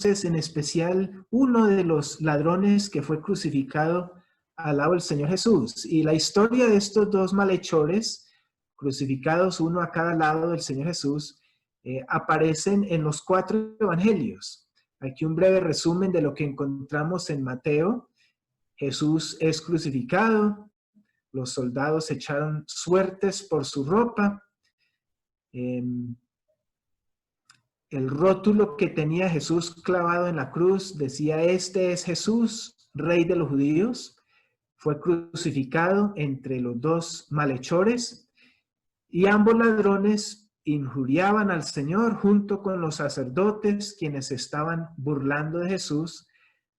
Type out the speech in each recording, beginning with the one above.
en especial uno de los ladrones que fue crucificado al lado del Señor Jesús. Y la historia de estos dos malhechores, crucificados uno a cada lado del Señor Jesús, aparecen en los 4 evangelios. Aquí un breve resumen de lo que encontramos en Mateo. Jesús es crucificado, los soldados echaron suertes por su ropa. El rótulo que tenía Jesús clavado en la cruz decía: "Este es Jesús, Rey de los judíos". Fue crucificado entre los dos malhechores y ambos ladrones injuriaban al Señor junto con los sacerdotes, quienes estaban burlando de Jesús,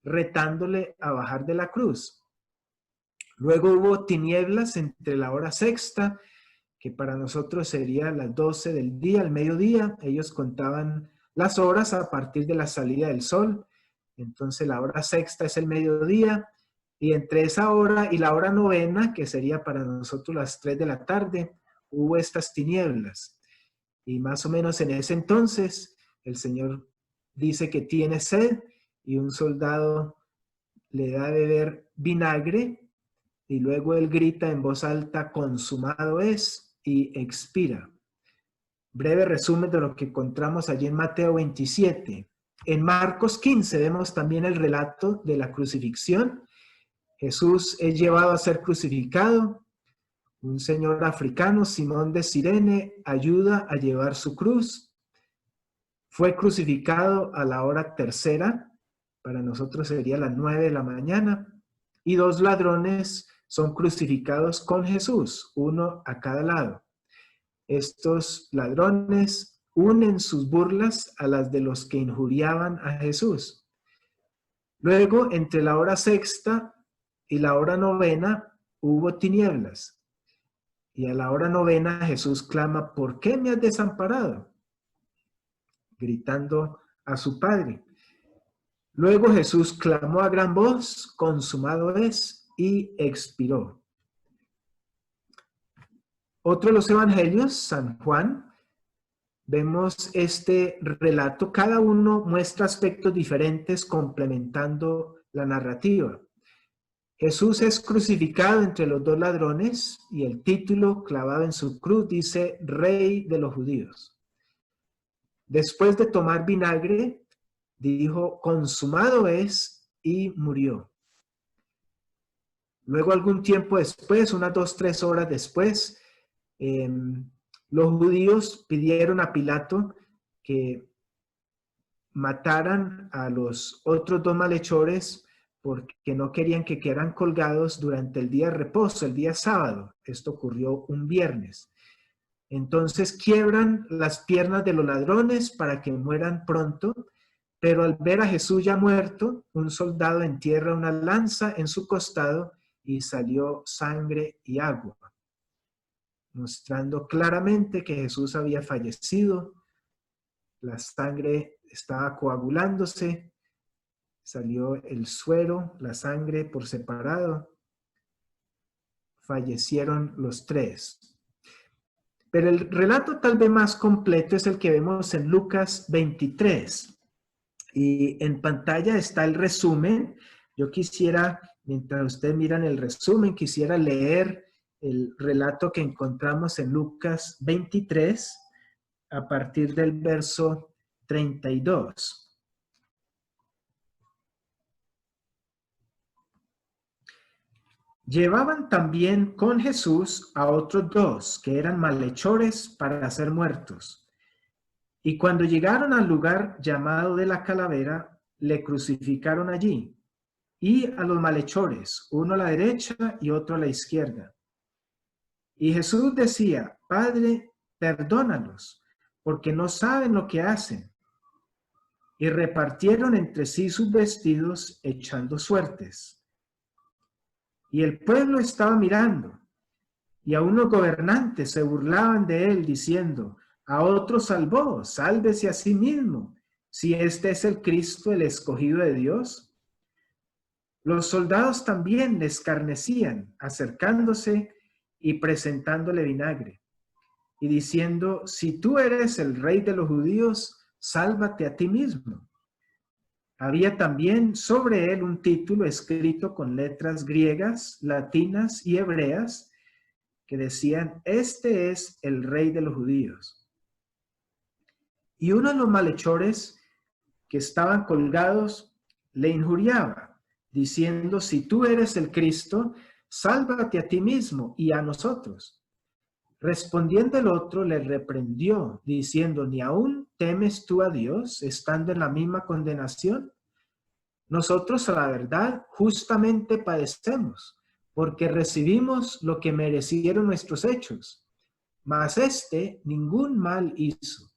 retándole a bajar de la cruz. Luego hubo tinieblas entre la hora sexta, que para nosotros sería las 12 del día, al mediodía. Ellos contaban las horas a partir de la salida del sol. Entonces la hora sexta es el mediodía, y entre esa hora y la hora novena, que sería para nosotros las 3 de la tarde, hubo estas tinieblas. Y más o menos en ese entonces el Señor dice que tiene sed y un soldado le da de beber vinagre y luego él grita en voz alta: "Consumado es", y expira. Breve resumen de lo que encontramos allí en Mateo 27. En Marcos 15 vemos también el relato de la crucifixión. Jesús es llevado a ser crucificado. Un señor africano, Simón de Cirene, ayuda a llevar su cruz. Fue crucificado a la hora tercera, para nosotros sería las 9 de la mañana, y 2 ladrones son crucificados con Jesús, uno a cada lado. Estos ladrones unen sus burlas a las de los que injuriaban a Jesús. Luego, entre la hora sexta y la hora novena, hubo tinieblas. Y a la hora novena Jesús clama: "¿Por qué me has desamparado?", gritando a su Padre. Luego Jesús clamó a gran voz: "Consumado es", y expiró. Otro de los evangelios, San Juan, vemos este relato. Cada uno muestra aspectos diferentes complementando la narrativa. Jesús es crucificado entre los 2 ladrones y el título clavado en su cruz dice: "Rey de los judíos". Después de tomar vinagre, dijo: "Consumado es", y murió. Luego, algún tiempo después, unas 2-3 horas después, los judíos pidieron a Pilato que mataran a los otros 2 malhechores porque no querían que quedaran colgados durante el día de reposo, el día sábado. Esto ocurrió un viernes. Entonces quiebran las piernas de los ladrones para que mueran pronto, pero al ver a Jesús ya muerto, un soldado entierra una lanza en su costado y salió sangre y agua, mostrando claramente que Jesús había fallecido. La sangre estaba coagulándose, salió el suero, la sangre por separado. Fallecieron los 3. Pero el relato tal vez más completo es el que vemos en Lucas 23. Y en pantalla está el resumen. Yo quisiera, mientras ustedes miran el resumen, quisiera leer el relato que encontramos en Lucas 23 a partir del verso 32. Llevaban también con Jesús a otros 2 que eran malhechores para ser muertos. Y cuando llegaron al lugar llamado de la Calavera, le crucificaron allí, y a los malhechores, uno a la derecha y otro a la izquierda. Y Jesús decía: "Padre, perdónalos, porque no saben lo que hacen". Y repartieron entre sí sus vestidos, echando suertes. Y el pueblo estaba mirando, y a unos gobernantes se burlaban de él, diciendo: "A otro salvó, sálvese a sí mismo, si este es el Cristo, el escogido de Dios". Los soldados también le escarnecían, acercándose y presentándole vinagre, y diciendo: "Si tú eres el Rey de los judíos, sálvate a ti mismo". Había también sobre él un título escrito con letras griegas, latinas y hebreas que decían: este es el Rey de los judíos. Y uno de los malhechores que estaban colgados le injuriaba, diciendo: si tú eres el Cristo, sálvate a ti mismo y a nosotros. Respondiendo el otro, le reprendió, diciendo: ¿ni aún temes tú a Dios, estando en la misma condenación? Nosotros, a la verdad, justamente padecemos, porque recibimos lo que merecieron nuestros hechos. Mas éste ningún mal hizo.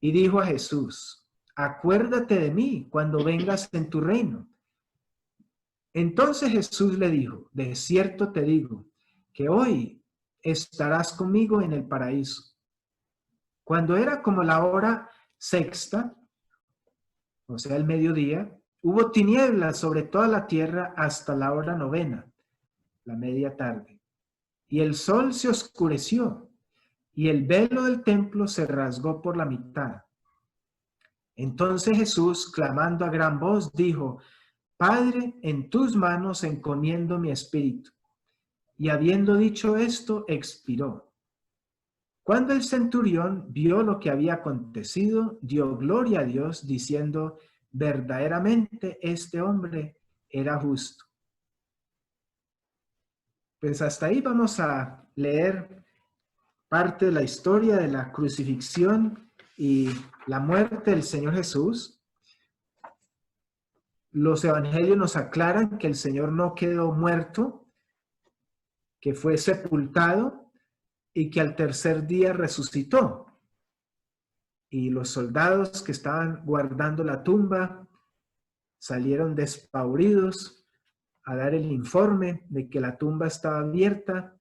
Y dijo a Jesús: acuérdate de mí cuando vengas en tu reino. Entonces Jesús le dijo: de cierto te digo, que hoy estarás conmigo en el paraíso. Cuando era como la hora sexta, o sea, el mediodía, hubo tinieblas sobre toda la tierra hasta la hora novena, la media tarde. Y el sol se oscureció, y el velo del templo se rasgó por la mitad. Entonces Jesús, clamando a gran voz, dijo: Padre, en tus manos encomiendo mi espíritu. Y habiendo dicho esto, expiró. Cuando el centurión vio lo que había acontecido, dio gloria a Dios, diciendo: verdaderamente este hombre era justo. Pues hasta ahí vamos a leer parte de la historia de la crucifixión y la muerte del Señor Jesús. Los evangelios nos aclaran que el Señor no quedó muerto, que fue sepultado y que al tercer día resucitó. Y los soldados que estaban guardando la tumba salieron despavoridos a dar el informe de que la tumba estaba abierta,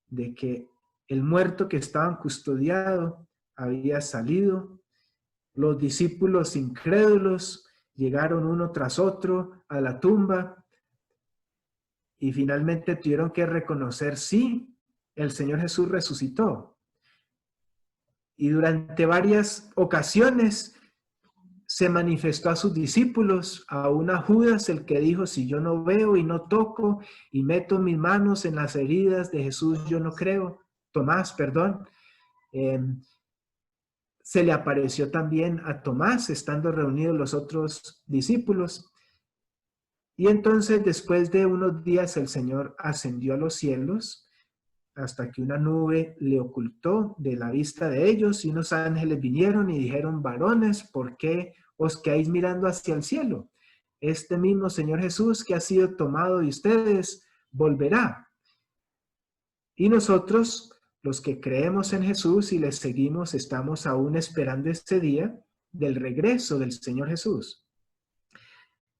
de que el muerto que estaba custodiado había salido. Los discípulos incrédulos llegaron uno tras otro a la tumba y finalmente tuvieron que reconocer: sí, el Señor Jesús resucitó. Y durante varias ocasiones se manifestó a sus discípulos, aún a Judas, el que dijo: si yo no veo y no toco y meto mis manos en las heridas de Jesús, yo no creo. Tomás, perdón. Se le apareció también a Tomás, estando reunidos los otros discípulos. Y entonces, después de unos días, el Señor ascendió a los cielos hasta que una nube le ocultó de la vista de ellos, y unos ángeles vinieron y dijeron: varones, ¿por qué os quedáis mirando hacia el cielo? Este mismo Señor Jesús que ha sido tomado de ustedes volverá. Y nosotros, los que creemos en Jesús y les seguimos, estamos aún esperando este día del regreso del Señor Jesús.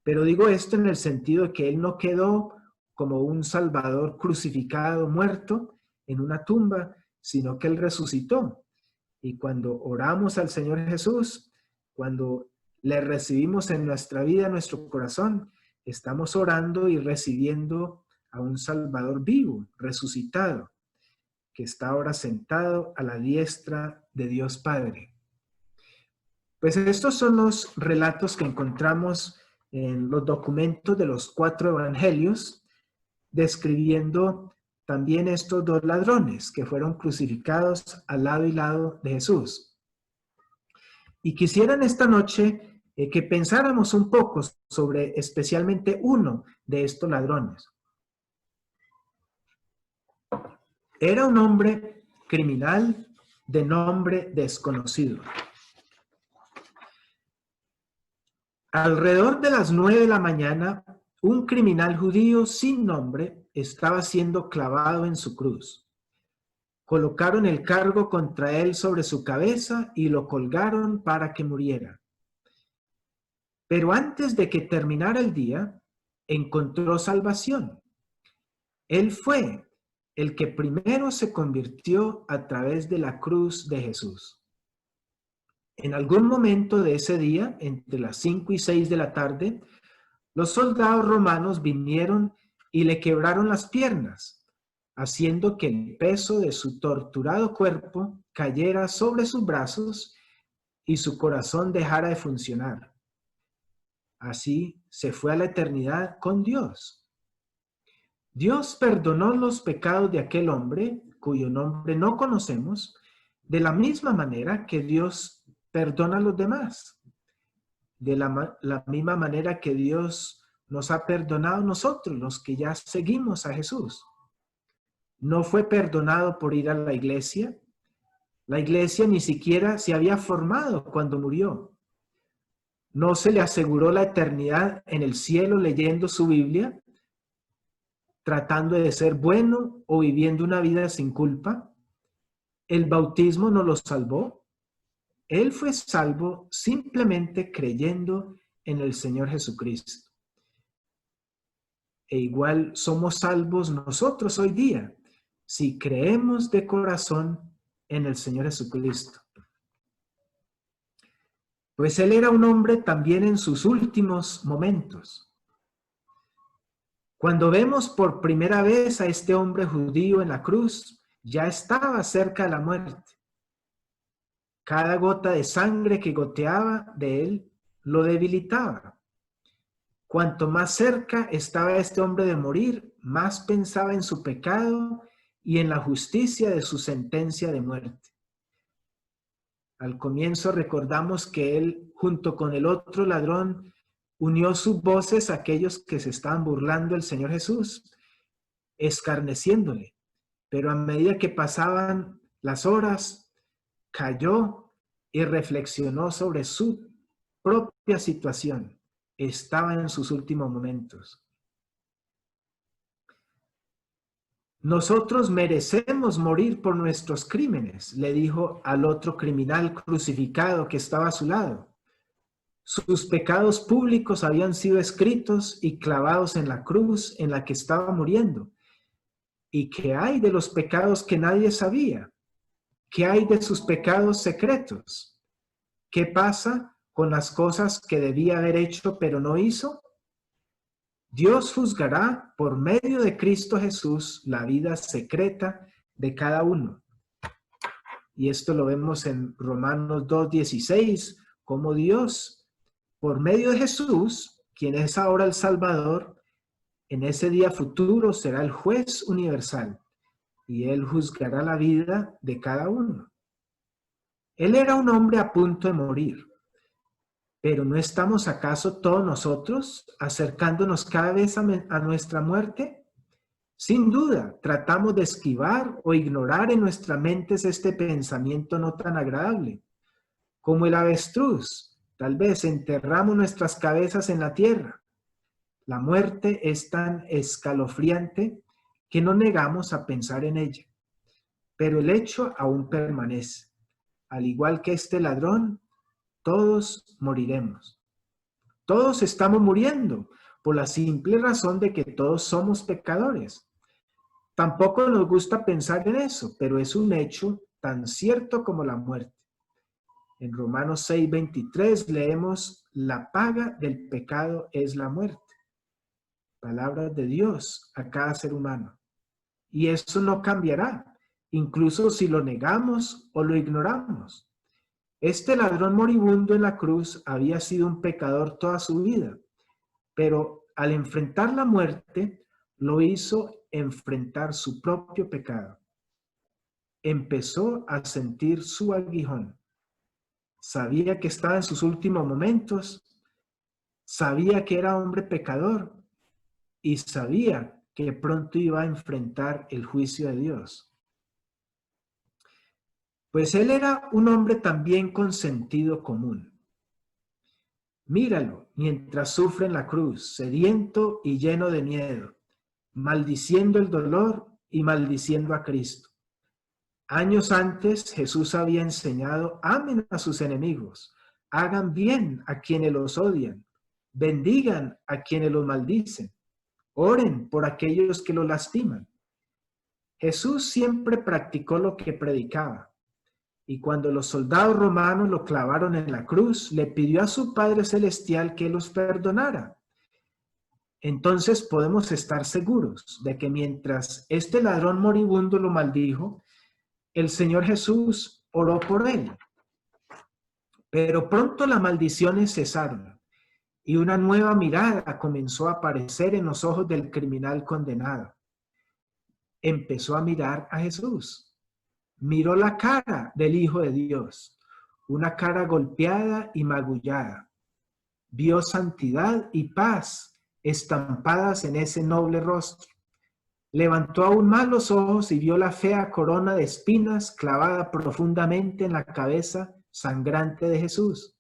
Pero digo esto en el sentido de que Él no quedó como un Salvador crucificado, muerto en una tumba, sino que Él resucitó. Y cuando oramos al Señor Jesús, cuando le recibimos en nuestra vida, en nuestro corazón, estamos orando y recibiendo a un Salvador vivo, resucitado, que está ahora sentado a la diestra de Dios Padre. Pues estos son los relatos que encontramos en los documentos de los 4 evangelios, describiendo también estos 2 ladrones que fueron crucificados al lado y lado de Jesús. Y quisiera en esta noche que pensáramos un poco sobre especialmente uno de estos ladrones. Era un hombre criminal de nombre desconocido. Alrededor de las 9 de la mañana, un criminal judío sin nombre estaba siendo clavado en su cruz. Colocaron el cargo contra él sobre su cabeza y lo colgaron para que muriera. Pero antes de que terminara el día, encontró salvación. Él fue el que primero se convirtió a través de la cruz de Jesús. En algún momento de ese día, entre las 5 y 6 de la tarde, los soldados romanos vinieron y le quebraron las piernas, haciendo que el peso de su torturado cuerpo cayera sobre sus brazos y su corazón dejara de funcionar. Así se fue a la eternidad con Dios. Dios perdonó los pecados de aquel hombre, cuyo nombre no conocemos, de la misma manera que Dios perdona a los demás. De la misma manera que Dios nos ha perdonado a nosotros, los que ya seguimos a Jesús. No fue perdonado por ir a la iglesia. La iglesia ni siquiera se había formado cuando murió. No se le aseguró la eternidad en el cielo leyendo su Biblia, tratando de ser bueno o viviendo una vida sin culpa. El bautismo no lo salvó. Él fue salvo simplemente creyendo en el Señor Jesucristo. E igual somos salvos nosotros hoy día, si creemos de corazón en el Señor Jesucristo. Pues él era un hombre también en sus últimos momentos. Cuando vemos por primera vez a este hombre judío en la cruz, ya estaba cerca de la muerte. Cada gota de sangre que goteaba de él lo debilitaba. Cuanto más cerca estaba este hombre de morir, más pensaba en su pecado y en la justicia de su sentencia de muerte. Al comienzo recordamos que él, junto con el otro ladrón, unió sus voces a aquellos que se estaban burlando del Señor Jesús, escarneciéndole. Pero a medida que pasaban las horas, cayó y reflexionó sobre su propia situación. Estaba en sus últimos momentos. Nosotros merecemos morir por nuestros crímenes, le dijo al otro criminal crucificado que estaba a su lado. Sus pecados públicos habían sido escritos y clavados en la cruz en la que estaba muriendo. ¿Y qué hay de los pecados que nadie sabía? ¿Qué hay de sus pecados secretos? ¿Qué pasa con las cosas que debía haber hecho pero no hizo? Dios juzgará por medio de Cristo Jesús la vida secreta de cada uno. Y esto lo vemos en Romanos 2:16, como Dios, por medio de Jesús, quien es ahora el Salvador, en ese día futuro será el juez universal y él juzgará la vida de cada uno. Él era un hombre a punto de morir. Pero ¿no estamos acaso todos nosotros acercándonos cada vez a nuestra muerte? Sin duda, tratamos de esquivar o ignorar en nuestras mentes este pensamiento no tan agradable. Como el avestruz, tal vez enterramos nuestras cabezas en la tierra. La muerte es tan escalofriante que no negamos a pensar en ella. Pero el hecho aún permanece. Al igual que este ladrón, todos moriremos. Todos estamos muriendo por la simple razón de que todos somos pecadores. Tampoco nos gusta pensar en eso, pero es un hecho tan cierto como la muerte. En Romanos 6:23 leemos: la paga del pecado es la muerte. Palabras de Dios a cada ser humano. Y eso no cambiará, incluso si lo negamos o lo ignoramos. Este ladrón moribundo en la cruz había sido un pecador toda su vida, pero al enfrentar la muerte, lo hizo enfrentar su propio pecado. Empezó a sentir su aguijón. Sabía que estaba en sus últimos momentos, sabía que era hombre pecador y sabía que pronto iba a enfrentar el juicio de Dios. Pues él era un hombre también con sentido común. Míralo mientras sufre en la cruz, sediento y lleno de miedo, maldiciendo el dolor y maldiciendo a Cristo. Años antes Jesús había enseñado: amen a sus enemigos, hagan bien a quienes los odian, bendigan a quienes los maldicen, oren por aquellos que los lastiman. Jesús siempre practicó lo que predicaba. Y cuando los soldados romanos lo clavaron en la cruz, le pidió a su Padre Celestial que los perdonara. Entonces podemos estar seguros de que mientras este ladrón moribundo lo maldijo, el Señor Jesús oró por él. Pero pronto las maldiciones cesaron y una nueva mirada comenzó a aparecer en los ojos del criminal condenado. Empezó a mirar a Jesús. Miró la cara del Hijo de Dios, una cara golpeada y magullada. Vio santidad y paz estampadas en ese noble rostro. Levantó aún más los ojos y vio la fea corona de espinas clavada profundamente en la cabeza sangrante de Jesús.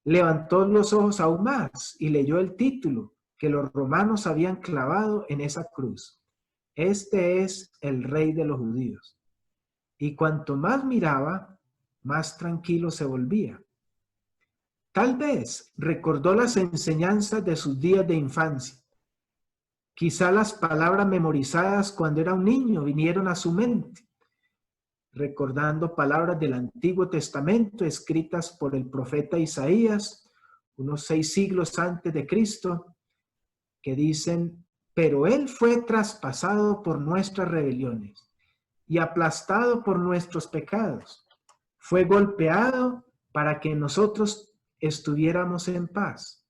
Levantó los ojos aún más y leyó el título que los romanos habían clavado en esa cruz. Este es el Rey de los Judíos. Y cuanto más miraba, más tranquilo se volvía. Tal vez recordó las enseñanzas de sus días de infancia. Quizá las palabras memorizadas cuando era un niño vinieron a su mente, recordando palabras del Antiguo Testamento escritas por el profeta Isaías, unos 6 siglos antes de Cristo, que dicen: pero Él fue traspasado por nuestras rebeliones y aplastado por nuestros pecados. Fue golpeado para que nosotros estuviéramos en paz.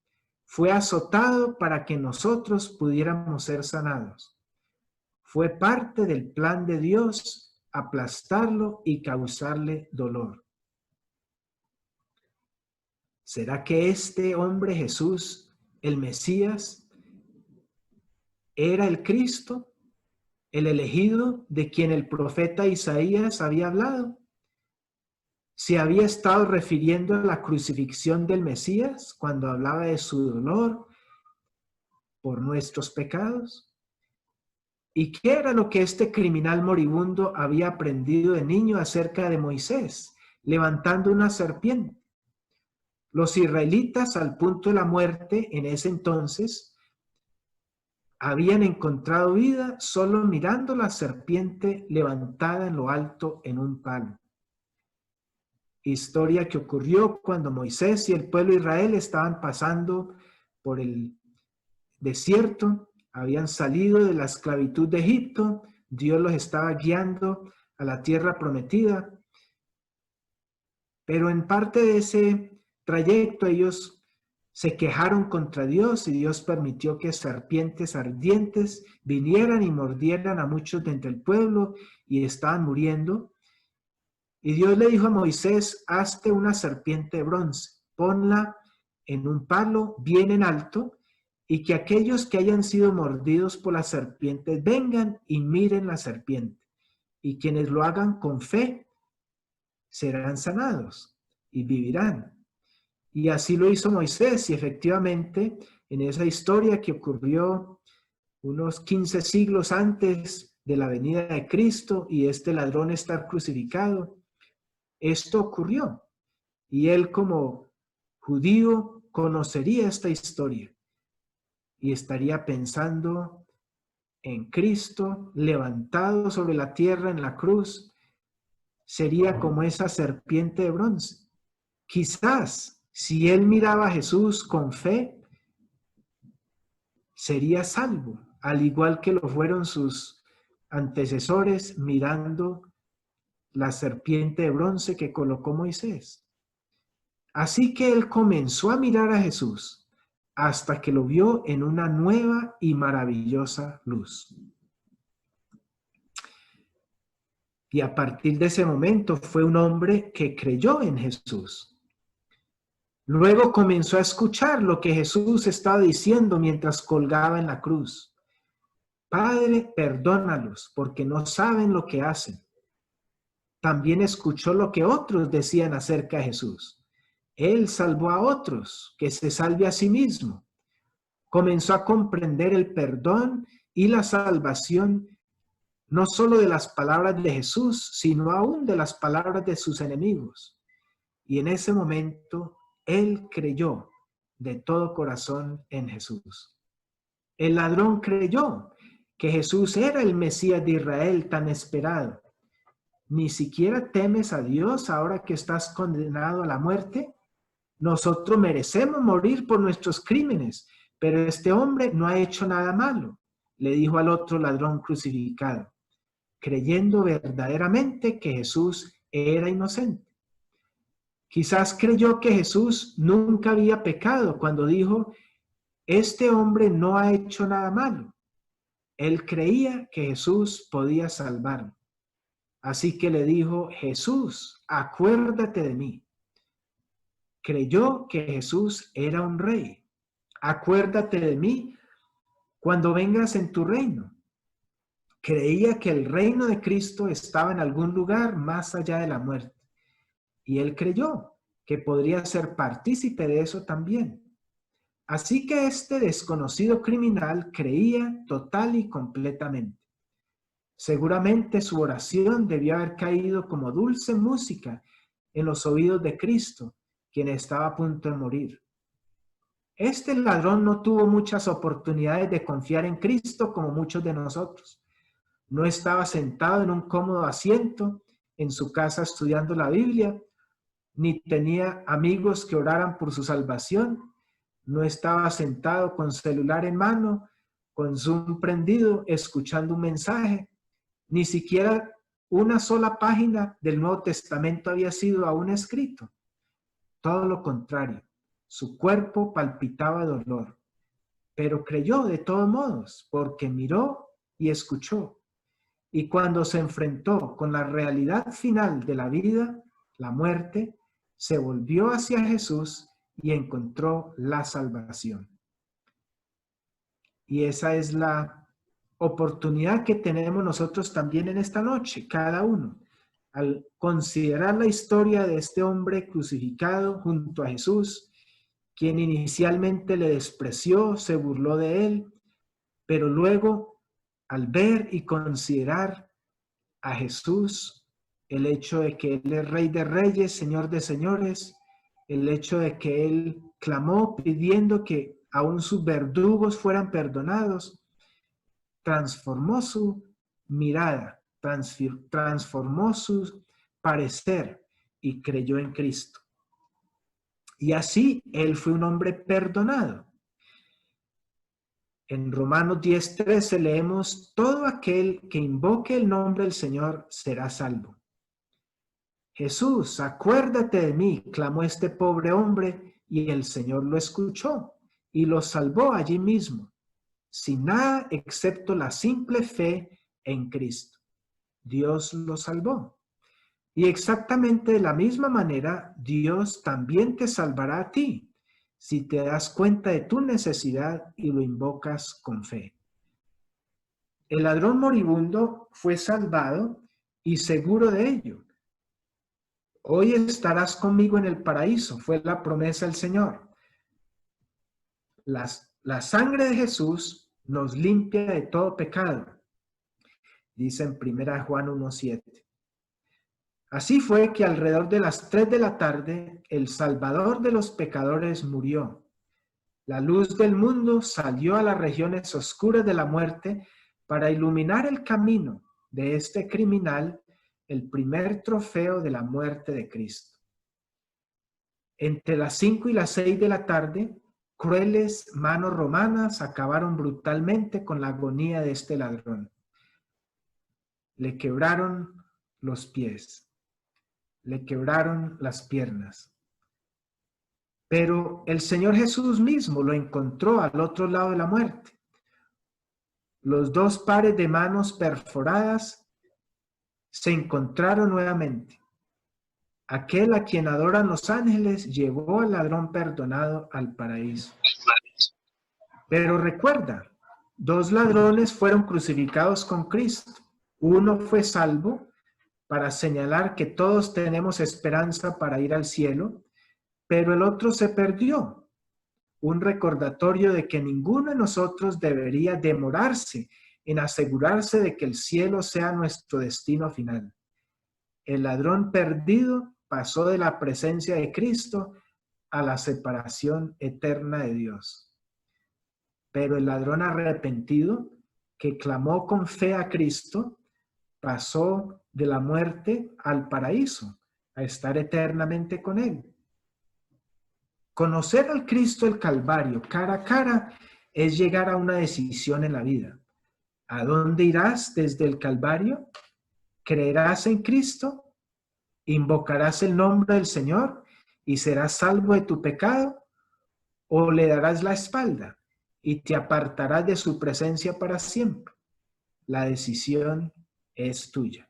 Fue azotado para que nosotros pudiéramos ser sanados. Fue parte del plan de Dios aplastarlo y causarle dolor. ¿Será que este hombre Jesús, el Mesías, era el Cristo, el elegido de quien el profeta Isaías había hablado? ¿Se había estado refiriendo a la crucifixión del Mesías cuando hablaba de su dolor por nuestros pecados? ¿Y qué era lo que este criminal moribundo había aprendido de niño acerca de Moisés, levantando una serpiente? Los israelitas, al punto de la muerte en ese entonces, habían encontrado vida solo mirando la serpiente levantada en lo alto en un palo. Historia que ocurrió cuando Moisés y el pueblo de Israel estaban pasando por el desierto, habían salido de la esclavitud de Egipto, Dios los estaba guiando a la tierra prometida, pero en parte de ese trayecto ellos se quejaron contra Dios y Dios permitió que serpientes ardientes vinieran y mordieran a muchos de entre el pueblo y estaban muriendo. Y Dios le dijo a Moisés: hazte una serpiente de bronce, ponla en un palo bien en alto, y que aquellos que hayan sido mordidos por las serpientes vengan y miren la serpiente. Y quienes lo hagan con fe serán sanados y vivirán. Y así lo hizo Moisés, y efectivamente en esa historia que ocurrió unos 15 siglos antes de la venida de Cristo y este ladrón estar crucificado, esto ocurrió, y él como judío conocería esta historia y estaría pensando en Cristo levantado sobre la tierra en la cruz. Sería como esa serpiente de bronce. Quizás si él miraba a Jesús con fe, sería salvo, al igual que lo fueron sus antecesores mirando la serpiente de bronce que colocó Moisés. Así que él comenzó a mirar a Jesús hasta que lo vio en una nueva y maravillosa luz. Y a partir de ese momento fue un hombre que creyó en Jesús. Luego comenzó a escuchar lo que Jesús estaba diciendo mientras colgaba en la cruz. Padre, perdónalos porque no saben lo que hacen. También escuchó lo que otros decían acerca de Jesús. Él salvó a otros, que se salve a sí mismo. Comenzó a comprender el perdón y la salvación, no solo de las palabras de Jesús, sino aún de las palabras de sus enemigos. Y en ese momento, él creyó de todo corazón en Jesús. El ladrón creyó que Jesús era el Mesías de Israel tan esperado. ¿Ni siquiera temes a Dios ahora que estás condenado a la muerte? Nosotros merecemos morir por nuestros crímenes, pero este hombre no ha hecho nada malo, le dijo al otro ladrón crucificado, creyendo verdaderamente que Jesús era inocente. Quizás creyó que Jesús nunca había pecado cuando dijo, este hombre no ha hecho nada malo. Él creía que Jesús podía salvarlo. Así que le dijo, Jesús, acuérdate de mí. Creyó que Jesús era un rey. Acuérdate de mí cuando vengas en tu reino. Creía que el reino de Cristo estaba en algún lugar más allá de la muerte. Y él creyó que podría ser partícipe de eso también. Así que este desconocido criminal creía total y completamente. Seguramente su oración debió haber caído como dulce música en los oídos de Cristo, quien estaba a punto de morir. Este ladrón no tuvo muchas oportunidades de confiar en Cristo como muchos de nosotros. No estaba sentado en un cómodo asiento en su casa estudiando la Biblia, ni tenía amigos que oraran por su salvación. No estaba sentado con celular en mano, con Zoom prendido, escuchando un mensaje. Ni siquiera una sola página del Nuevo Testamento había sido aún escrito. Todo lo contrario, su cuerpo palpitaba de dolor, pero creyó de todos modos, porque miró y escuchó. Y cuando se enfrentó con la realidad final de la vida, la muerte, se volvió hacia Jesús y encontró la salvación. Y esa es la oportunidad que tenemos nosotros también en esta noche, cada uno, al considerar la historia de este hombre crucificado junto a Jesús, quien inicialmente le despreció, se burló de él, pero luego, al ver y considerar a Jesús, el hecho de que Él es Rey de Reyes, Señor de Señores, el hecho de que Él clamó pidiendo que aún sus verdugos fueran perdonados, transformó su mirada, transformó su parecer y creyó en Cristo. Y así Él fue un hombre perdonado. En Romanos 10:13 leemos, todo aquel que invoque el nombre del Señor será salvo. Jesús, acuérdate de mí, clamó este pobre hombre, y el Señor lo escuchó y lo salvó allí mismo, sin nada excepto la simple fe en Cristo. Dios lo salvó. Y exactamente de la misma manera, Dios también te salvará a ti, si te das cuenta de tu necesidad y lo invocas con fe. El ladrón moribundo fue salvado y seguro de ello. Hoy estarás conmigo en el paraíso, fue la promesa del Señor. La sangre de Jesús nos limpia de todo pecado, dice en 1 Juan 1:7. Así fue que alrededor de las 3 de la tarde, el Salvador de los pecadores murió. La luz del mundo salió a las regiones oscuras de la muerte para iluminar el camino de este criminal, el primer trofeo de la muerte de Cristo. Entre las 5 y las 6 de la tarde, crueles manos romanas acabaron brutalmente con la agonía de este ladrón. Le quebraron los pies, le quebraron las piernas. Pero el Señor Jesús mismo lo encontró al otro lado de la muerte. Los dos pares de manos perforadas se encontraron nuevamente. Aquel a quien adoran los ángeles llevó al ladrón perdonado al paraíso. Pero recuerda, 2 ladrones fueron crucificados con Cristo. Uno fue salvo para señalar que todos tenemos esperanza para ir al cielo, pero el otro se perdió. Un recordatorio de que ninguno de nosotros debería demorarse en asegurarse de que el cielo sea nuestro destino final. El ladrón perdido pasó de la presencia de Cristo a la separación eterna de Dios. Pero el ladrón arrepentido, que clamó con fe a Cristo, pasó de la muerte al paraíso, a estar eternamente con Él. Conocer al Cristo del Calvario cara a cara es llegar a una decisión en la vida. ¿A dónde irás desde el Calvario? ¿Creerás en Cristo? ¿Invocarás el nombre del Señor y serás salvo de tu pecado, o le darás la espalda y te apartarás de su presencia para siempre. La decisión es tuya.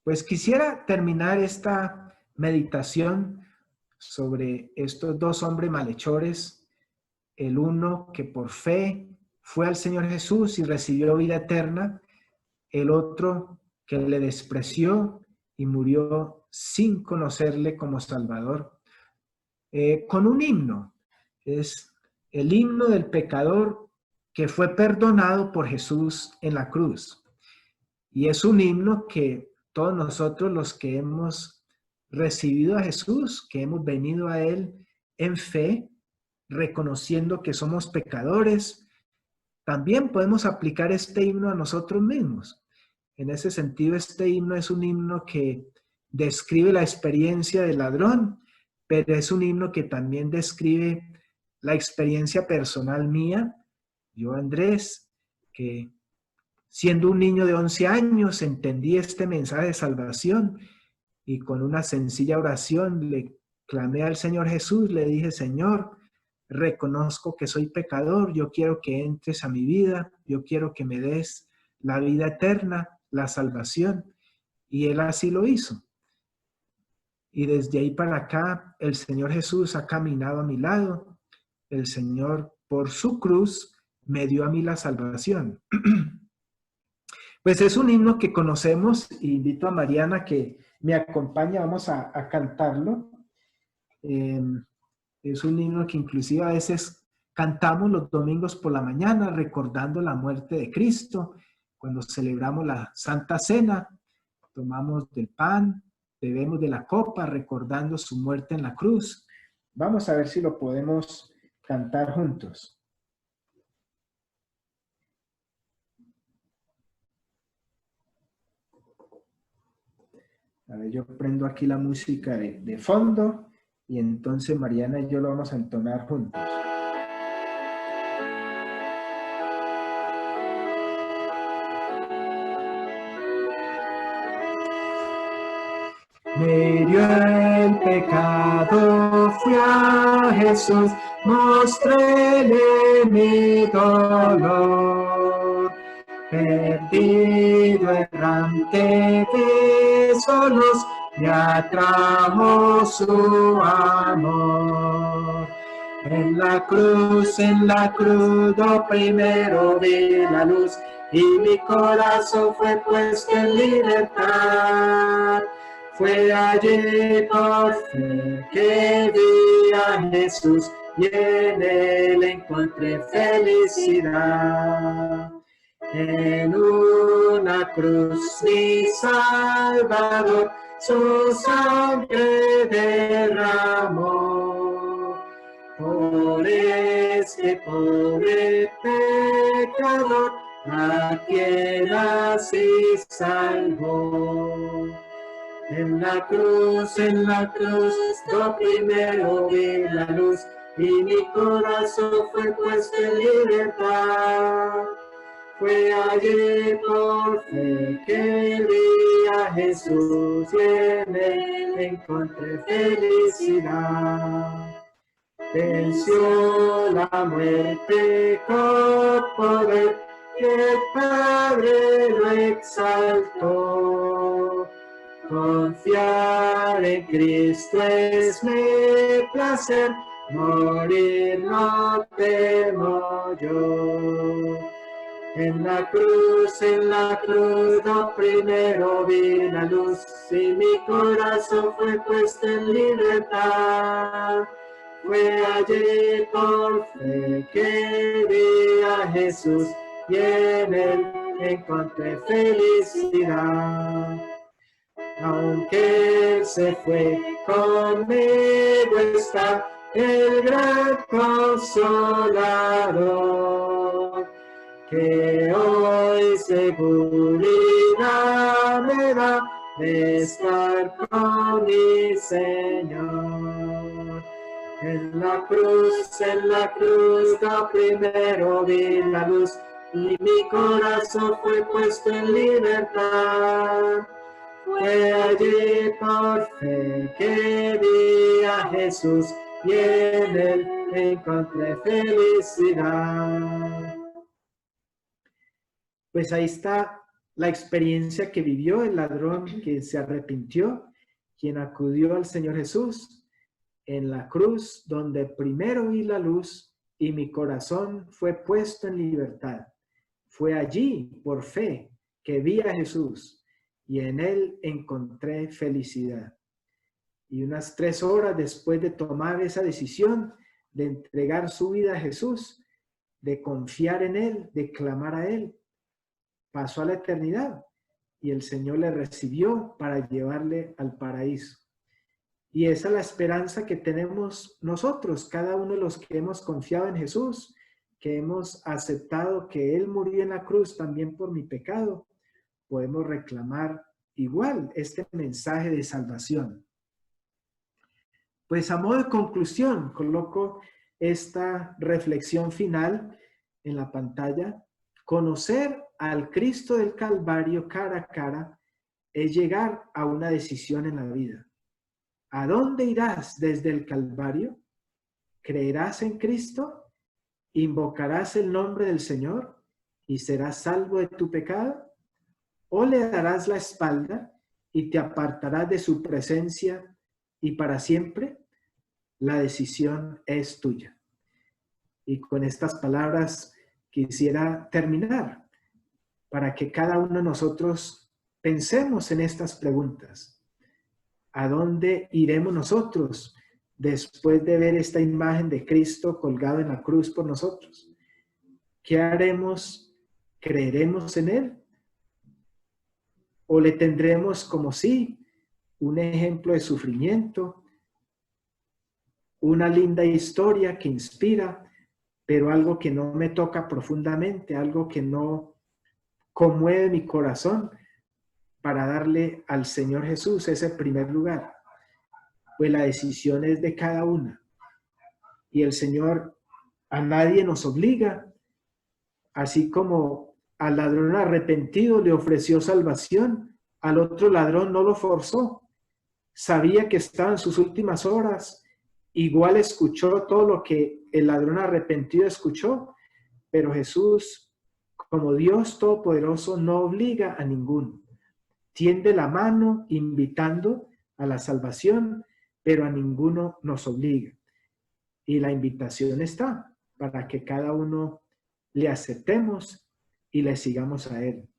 Pues quisiera terminar esta meditación sobre estos dos hombres malhechores, el uno que por fe fue al Señor Jesús y recibió vida eterna, el otro que le despreció y murió sin conocerle como Salvador, con un himno. Es el himno del pecador que fue perdonado por Jesús en la cruz. Y es un himno que todos nosotros los que hemos recibido a Jesús, que hemos venido a Él en fe, reconociendo que somos pecadores, también podemos aplicar este himno a nosotros mismos. En ese sentido, este himno es un himno que describe la experiencia del ladrón, pero es un himno que también describe la experiencia personal mía. Yo, Andrés, que siendo un niño de 11 años, entendí este mensaje de salvación y con una sencilla oración le clamé al Señor Jesús, le dije: Señor, reconozco que soy pecador, yo quiero que entres a mi vida, yo quiero que me des la vida eterna, la salvación. Y Él así lo hizo. Y desde ahí para acá, el Señor Jesús ha caminado a mi lado. El Señor, por su cruz, me dio a mí la salvación. Pues es un himno que conocemos. Invito a Mariana que me acompañe, vamos a cantarlo. Es un himno que inclusive a veces cantamos los domingos por la mañana recordando la muerte de Cristo. Cuando celebramos la Santa Cena, tomamos del pan, bebemos de la copa recordando su muerte en la cruz. Vamos a ver si lo podemos cantar juntos. A ver, yo prendo aquí la música de fondo y entonces Mariana y yo lo vamos a entonar juntos. Me hirió el pecado, fui a Jesús, mostréle mi dolor. Perdido, errante de solos, me atrajo su amor. En la cruz, lo primero vi la luz y mi corazón fue puesto en libertad. Fue allí por fe que vi a Jesús y en Él encontré felicidad. En una cruz mi Salvador su sangre derramó. Por este pobre pecador a quien así salvó. En la cruz, lo primero vi la luz y mi corazón fue puesto en libertad. Fue allí por fe que vi a Jesús y en Él encontré felicidad. Venció la muerte con poder, que el Padre lo exaltó. Confiar en Cristo es mi placer, morir no temo yo. En la cruz, lo primero vi la luz y mi corazón fue puesto en libertad. Fue allí por fe que vi a Jesús y en Él encontré felicidad. Aunque Él se fue, conmigo está el gran Consolador, que hoy seguridad me da de estar con mi Señor. En la cruz, lo primero vi la luz y mi corazón fue puesto en libertad. Fue allí por fe que vi a Jesús y en él encontré felicidad. Pues ahí está la experiencia que vivió el ladrón que se arrepintió, quien acudió al Señor Jesús en la cruz, donde primero vi la luz y mi corazón fue puesto en libertad. Fue allí, por fe, que vi a Jesús y en él encontré felicidad. Y unas 3 horas después de tomar esa decisión de entregar su vida a Jesús, de confiar en él, de clamar a él, pasó a la eternidad y el Señor le recibió para llevarle al paraíso. Y esa es la esperanza que tenemos nosotros, cada uno de los que hemos confiado en Jesús, que hemos aceptado que Él murió en la cruz también por mi pecado. Podemos reclamar igual este mensaje de salvación. Pues a modo de conclusión, coloco esta reflexión final en la pantalla. Conocer al Cristo del Calvario cara a cara es llegar a una decisión en la vida. ¿A dónde irás desde el Calvario? ¿Creerás en Cristo? ¿Invocarás el nombre del Señor y serás salvo de tu pecado? ¿O le darás la espalda y te apartarás de su presencia y para siempre? La decisión es tuya. Y con estas palabras quisiera terminar para que cada uno de nosotros pensemos en estas preguntas. ¿A dónde iremos nosotros después de ver esta imagen de Cristo colgado en la cruz por nosotros? ¿Qué haremos? ¿Creeremos en Él? ¿O le tendremos como sí un ejemplo de sufrimiento, una linda historia que inspira, pero algo que no me toca profundamente, algo que no conmueve mi corazón para darle al Señor Jesús ese primer lugar? Pues la decisión es de cada una. Y el Señor a nadie nos obliga, así como al ladrón arrepentido le ofreció salvación, al otro ladrón no lo forzó. Sabía que estaba en sus últimas horas, igual escuchó todo lo que el ladrón arrepentido escuchó, pero Jesús, como Dios Todopoderoso, no obliga a ninguno. Tiende la mano invitando a la salvación, pero a ninguno nos obliga. Y la invitación está para que cada uno le aceptemos y le sigamos a Él.